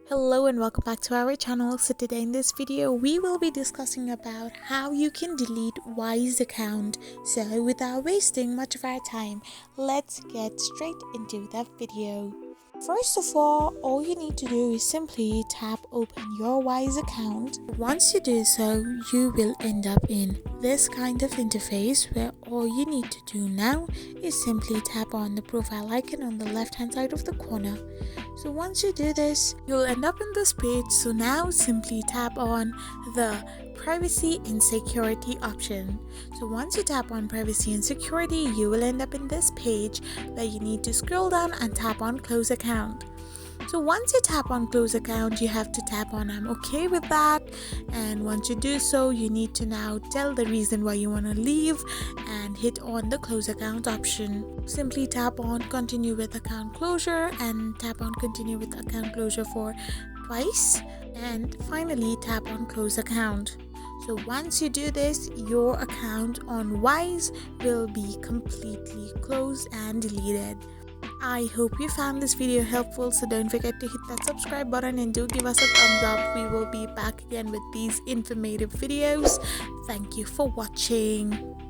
Hello and welcome back to our channel. So today in this video we will be discussing about how you can delete Wise account. So without wasting much of our time, let's get straight into the video. First of all you need to do is simply tap open your Wise account. Once you do so, you will end up in this kind of interface where all you need to do now is simply tap on the profile icon on the left hand side of the corner. So once you do this, you'll end up in this page. So now simply tap on the privacy and security option. So once you tap on privacy and security, you will end up in this page where you need to scroll down and tap on close account. So once you tap on close account, you have to tap on I'm okay with that, and once you do so, you need to now tell the reason why you want to leave and hit on the close account option. Simply tap on continue with account closure and tap on continue with account closure for twice, and finally tap on close account. So once you do this, your account on Wise will be completely closed and deleted. I hope you found this video helpful, so don't forget to hit that subscribe button and do give us a thumbs up. We will be back again with these informative videos. Thank you for watching.